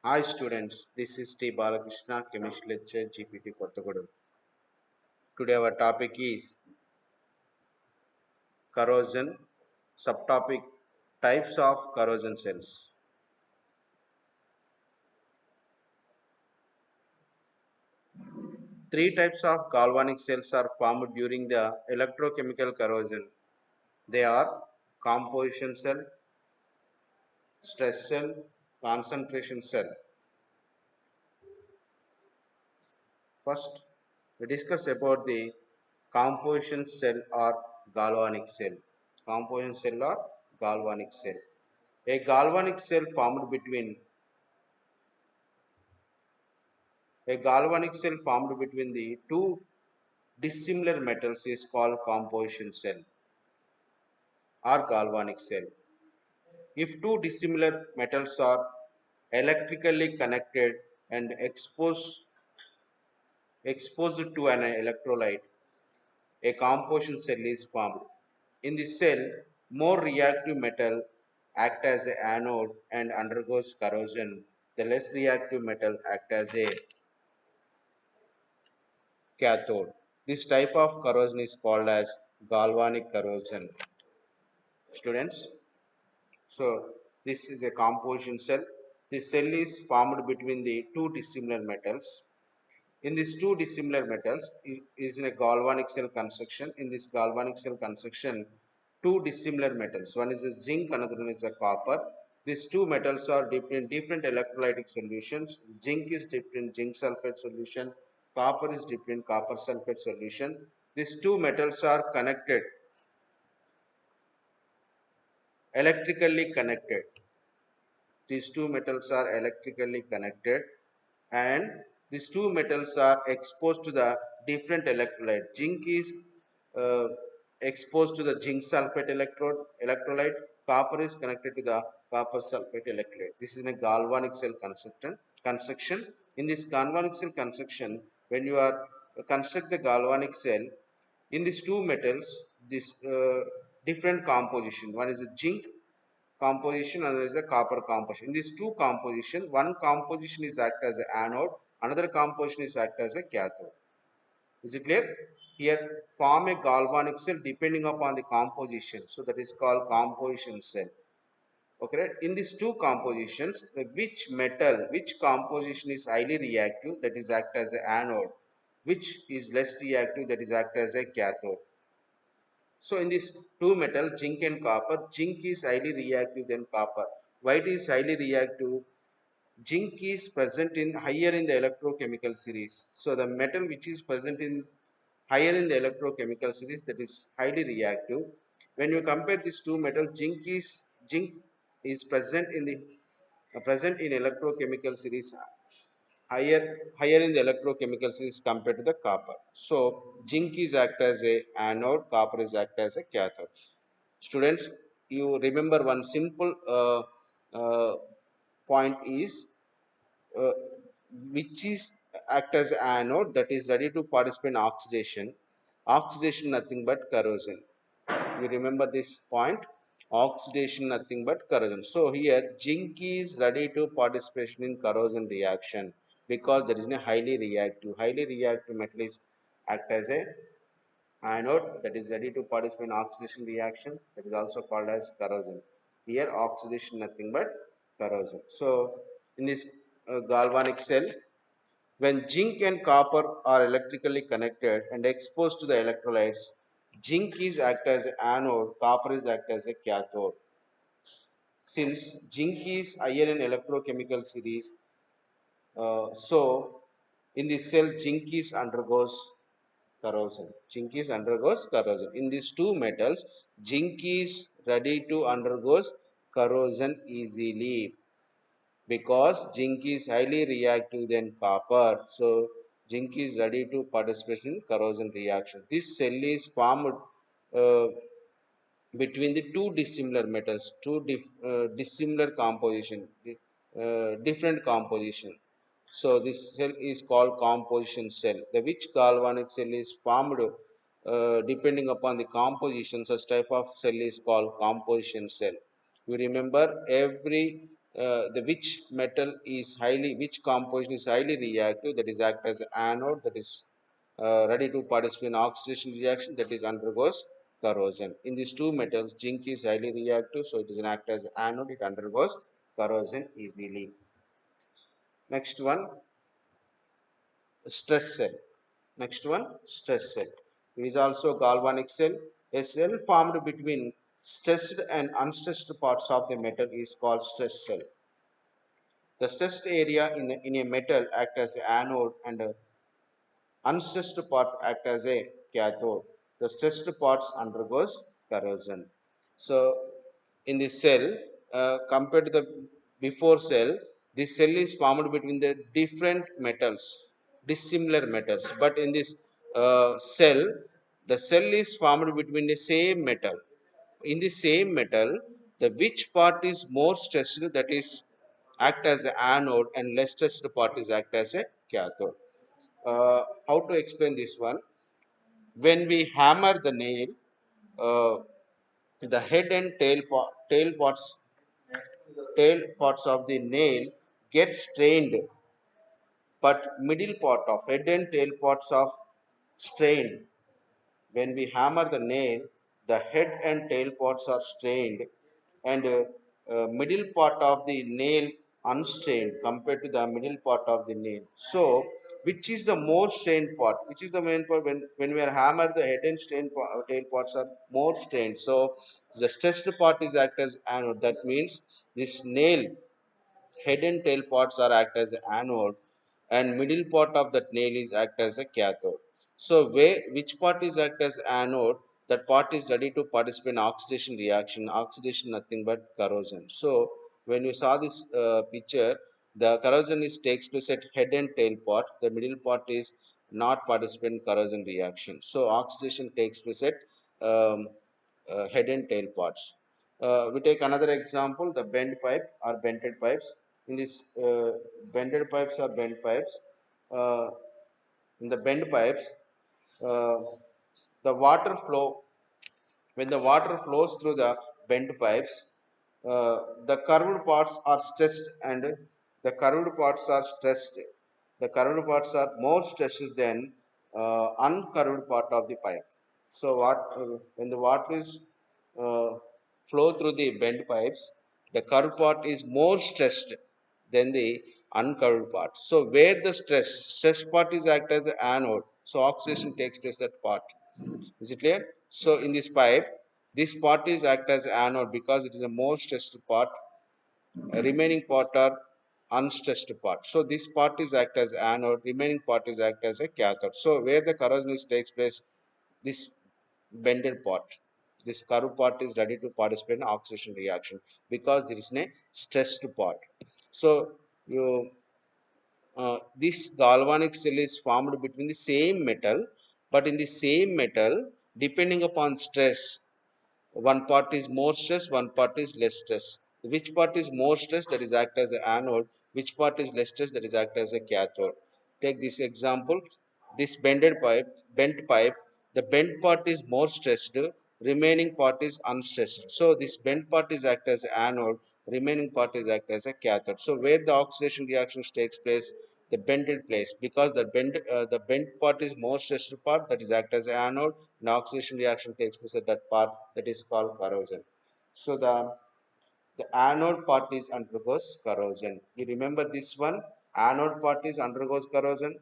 Hi students, this is T. Balakrishna, Chemistry Lecture, GPT Kottagudem. Today our topic is corrosion, subtopic types of corrosion cells. Three types of galvanic cells are formed during the electrochemical corrosion. They are composition cell, stress cell, concentration cell. First, we discuss about the composition cell or galvanic cell. Composition cell or galvanic cell. A galvanic cell formed between the two dissimilar metals is called composition cell or galvanic cell. If two dissimilar metals are electrically connected and exposed to an electrolyte, a composition cell is formed. In the cell, more reactive metal act as an anode and undergoes corrosion. The less reactive metal act as a cathode. This type of corrosion is called as galvanic corrosion. Students, so this is a composition cell. The cell is formed between the two dissimilar metals. In these two dissimilar metals is in a galvanic cell construction. In this galvanic cell construction, two dissimilar metals. One is a zinc, another one is a copper. These two metals are dipped in different electrolytic solutions. Zinc is dipped in zinc sulfate solution. Copper is dipped in copper sulfate solution. These two metals are electrically connected. These two metals are electrically connected and these two metals are exposed to the different electrolyte. Zinc is uh, exposed to the zinc sulfate electrolyte. Copper is connected to the copper sulfate electrolyte. This is a galvanic cell construction. In this galvanic cell construction, when you are construct the galvanic cell, in these two metals, this different composition. One is a zinc composition and there is a copper composition. In these two composition, one composition is act as an anode, another composition is act as a cathode. Is it clear? Here form a galvanic cell depending upon the composition. So that is called composition cell. Okay, right? In these two compositions, which composition is highly reactive, that is act as an anode, which is less reactive, that is act as a cathode. So in these two metals, zinc and copper, zinc is highly reactive than copper. Why it is highly reactive? Zinc is present in higher in the electrochemical series. So the metal which is present in higher in the electrochemical series, that is highly reactive. When you compare these two metals, zinc is present in electrochemical series higher in the electrochemical series compared to the copper. So zinc is act as a anode, copper is act as a cathode. Students, you remember one simple uh, point is uh, which is act as anode, that is ready to participate in oxidation. Oxidation nothing but corrosion. You remember this point? Oxidation nothing but corrosion. So here zinc is ready to participation in corrosion reaction because there is a highly reactive metal is act as a anode, that is ready to participate in oxidation reaction, that is also called as corrosion. Here oxidation nothing but corrosion. So in this galvanic cell, when zinc and copper are electrically connected and exposed to the electrolytes, zinc is act as an anode, copper is act as a cathode. Since zinc is higher in electrochemical series, so in the cell zinc is undergoes corrosion. Zinc is undergoes corrosion. In these two metals, zinc is ready to undergoes corrosion easily because zinc is highly reactive than copper. So zinc is ready to participate in corrosion reaction. This cell is formed uh, between the two dissimilar metals, dissimilar composition, different composition. So this cell is called composition cell. The which galvanic cell is formed depending upon the composition. Such type of cell is called composition cell. You remember every the which composition is highly reactive, that is act as anode, that is ready to participate in oxidation reaction, that is undergoes corrosion. In these two metals, zinc is highly reactive, so it is an act as anode, it undergoes corrosion easily. Next one, stress cell. Next one, stress cell. It is also galvanic cell. A cell formed between stressed and unstressed parts of the metal is called stress cell. The stressed area in a metal act as an anode and unstressed part act as a cathode. The stressed parts undergoes corrosion. So in the cell, compared to the before cell, the cell is formed between the different metals, dissimilar metals. But in this cell, the cell is formed between the same metal. In the same metal, the which part is more stressed, that is act as an anode, and less stressed part is act as a cathode. How to explain this one? When we hammer the nail, uh, the head and tail parts of the nail get strained, but middle part of head and tail parts of strained. When we hammer the nail, the head and tail parts are strained, and middle part of the nail unstrained compared to the middle part of the nail. So which is the more strained part? Which is the main part? When we are hammer, the head and tail parts are more strained. So the stressed part is act as anode. That means this nail head and tail parts are act as anode, and middle part of that nail is act as a cathode. So which part is act as anode? That part is ready to participate in oxidation reaction. Oxidation nothing but corrosion. So when you saw this picture, the corrosion is takes place at head and tail part. The middle part is not participate in corrosion reaction. So oxidation takes place at um, head and tail parts. We take another example, the bent pipe or bented pipes. In this bended pipes or bent pipes, uh, in the bent pipes, uh, the water flow, when the water flows through the bent pipes, the curved parts are stressed, and the curved parts are stressed. The curved parts are more stressed than uncurved part of the pipe. So when the water is uh, flow through the bent pipes, the curved part is more stressed than the uncurved part. So where the stress part is act as the anode, so oxidation takes place that part. Is it clear? So in this pipe, this part is act as anode because it is the most stressed part. Remaining part are unstressed part. So this part is act as anode. Remaining part is act as a cathode. So where the corrosion is takes place, this bended part, this curved part is ready to participate in oxidation reaction because there is a stressed part. So you this galvanic cell is formed between the same metal, but in the same metal, depending upon stress, one part is more stress, one part is less stress. Which part is more stress, that is act as an anode? Which part is less stress, that is act as a cathode? Take this example, this bent pipe, the bent part is more stressed, remaining part is unstressed. So this bent part is act as anode, remaining part is act as a cathode. So where the oxidation reactions takes place, the bended place, because the bent part is more stressed part, that is act as anode, and oxidation reaction takes place at that part, that is called corrosion. So the anode part is undergoes corrosion. You remember this one, anode part is undergoes corrosion.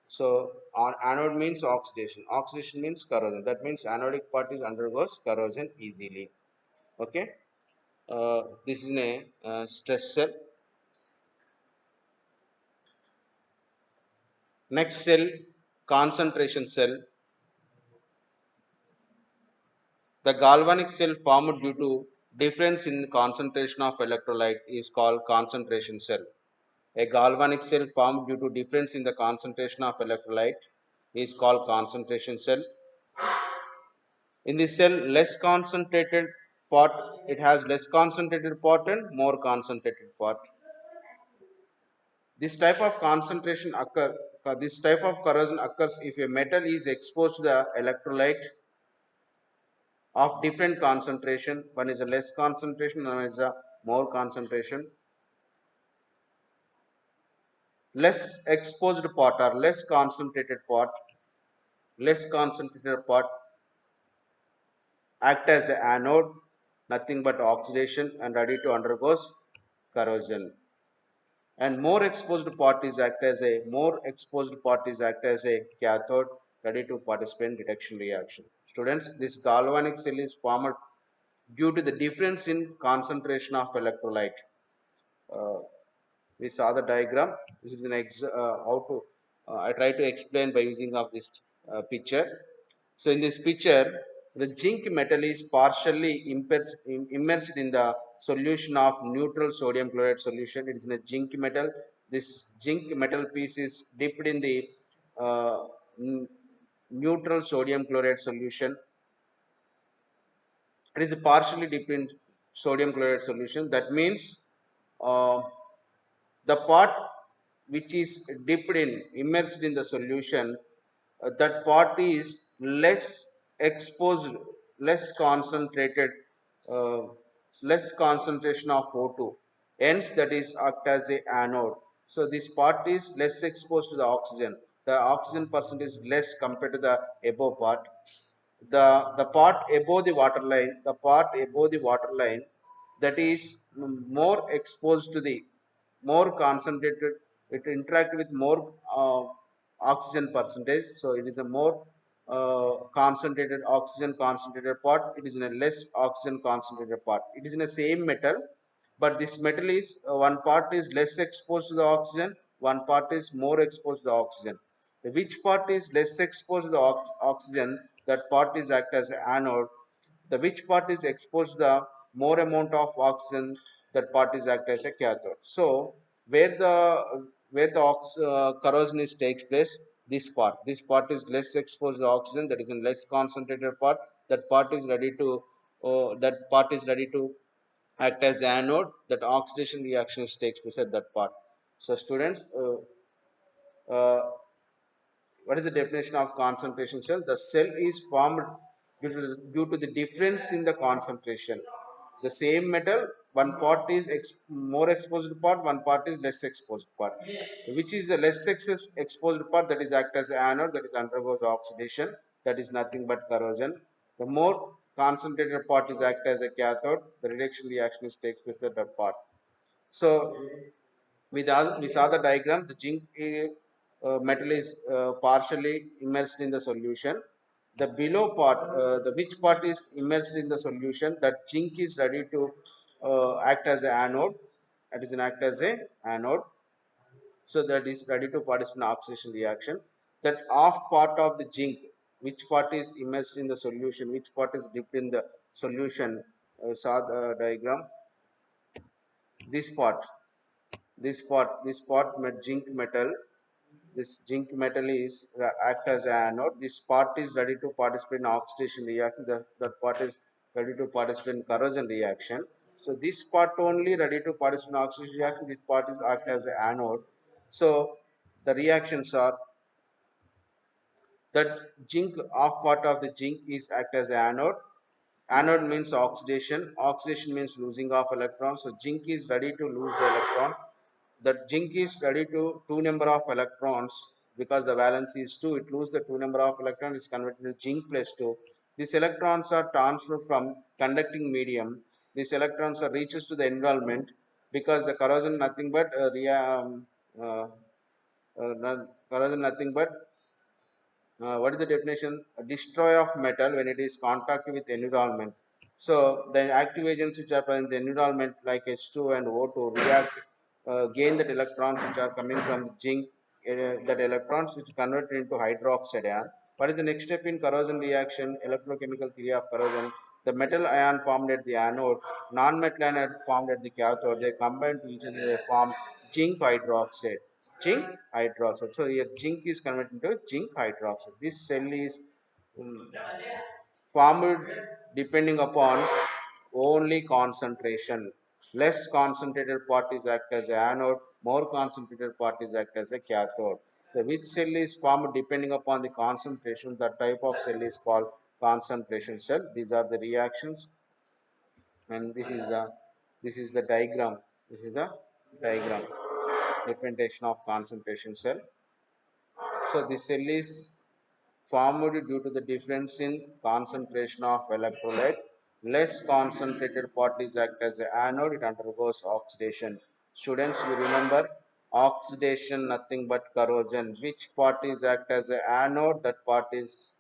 So on anode means oxidation, oxidation means corrosion. That means anodic part is undergoes corrosion easily. Okay. This is a stress cell. Next cell, concentration cell. The galvanic cell formed due to difference in concentration of electrolyte is called concentration cell. A galvanic cell formed due to difference in the concentration of electrolyte is called concentration cell. In the cell, less concentrated part, it has less concentrated part and more concentrated part. This type of concentration occur, this type of corrosion occurs if a metal is exposed to the electrolyte of different concentration. One is a less concentration, one is a more concentration, less exposed part or less concentrated part act as an anode, nothing but oxidation and ready to undergo corrosion. And more exposed part is act as a cathode, ready to participate in detection reaction. Students, this galvanic cell is formed due to the difference in concentration of electrolyte. Uh, we saw the diagram. This is an how to I try to explain by using of this picture. So in this picture, the zinc metal is partially immersed in the solution of neutral sodium chloride solution. It is in a zinc metal. This zinc metal piece is dipped in the uh, neutral sodium chloride solution. It is partially dipped in sodium chloride solution. That means uh, the part which is dipped in immersed in the solution, that part is less exposed, less concentrated, uh, less concentration of O2, hence that is act as a anode. So this part is less exposed to the oxygen, the oxygen percent is less compared to the above part. The part above the water line, that is more exposed to the more concentrated, it interact with more oxygen percentage, so it is a more concentrated oxygen concentrated part, it is in a less oxygen concentrated part, it is in the same metal, but this metal is one part is less exposed to the oxygen, one part is more exposed to the oxygen. Which part is less exposed to the oxygen, that part is act as anode. The which part is exposed to the more amount of oxygen, that part is act as a cathode. So where the corrosion is takes place, this part is less exposed to oxygen, that is in less concentrated part, that part is ready to act as anode, that oxidation reactions takes place at that part. So students, uh, what is the definition of concentration cell? The cell is formed due to the difference in the concentration. The same metal, one part is more exposed part, one part is less exposed part. Which is the less exposed part, that is act as anode, that is undergoes oxidation, that is nothing but corrosion. The more concentrated part is act as a cathode, the reduction reaction is takes place at that part. So we saw the diagram, the zinc metal is partially immersed in the solution. The below part, the which part is immersed in the solution, that zinc is ready to act as an anode. That is an act as a anode. So that is ready to participate in oxidation reaction. That half part of the zinc, which part is immersed in the solution, which part is dipped in the solution. Saw the diagram. This part, zinc metal, this zinc metal is act as an anode, this part is ready to participate in oxidation reaction, that part is ready to participate in corrosion reaction. So this part only ready to participate in oxidation reaction, this part is act as an anode. So the reactions are that zinc, half part of the zinc is act as an anode. Anode means oxidation, oxidation means losing of electrons, so zinc is ready to lose the electron. That zinc is ready to two number of electrons, because the valence is 2, it loses the two number of electrons, is converted to zinc plus 2. These electrons are transferred from conducting medium, these electrons are reaches to the environment, because the corrosion nothing but uh, corrosion nothing but what is the definition? A destroy of metal when it is contact with environment. So the active agents which are present in the environment like H2 and O2 react, gain that electrons which are coming from the zinc, that electrons which convert into hydroxide ion. What is the next step in corrosion reaction? Electrochemical theory of corrosion. The metal ion formed at the anode, non-metal ion formed at the cathode, they combine to each other, they form zinc hydroxide. Zinc hydroxide. So here zinc is converted into zinc hydroxide. This cell is um, formed depending upon only concentration. Less concentrated part is act as an anode, more concentrated part is act as a cathode. So which cell is formed depending upon the concentration, the type of cell is called concentration cell. These are the reactions, and this is the This is the diagram. This is the diagram. Representation of concentration cell. So this cell is formed due to the difference in concentration of electrolyte. Less concentrated parties act as an anode, it undergoes oxidation. Students, you remember oxidation nothing but corrosion. Which parties act as an anode? That part is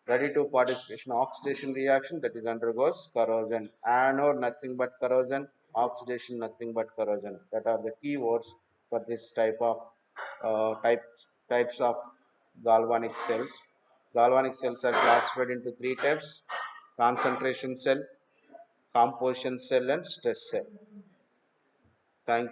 ready to participation oxidation reaction, that is undergoes corrosion. Anode nothing but corrosion, oxidation nothing but corrosion. That are the keywords for this type of types of galvanic cells. Galvanic cells are classified into three types: concentration cell, composition cell, and stress cell. Thank you.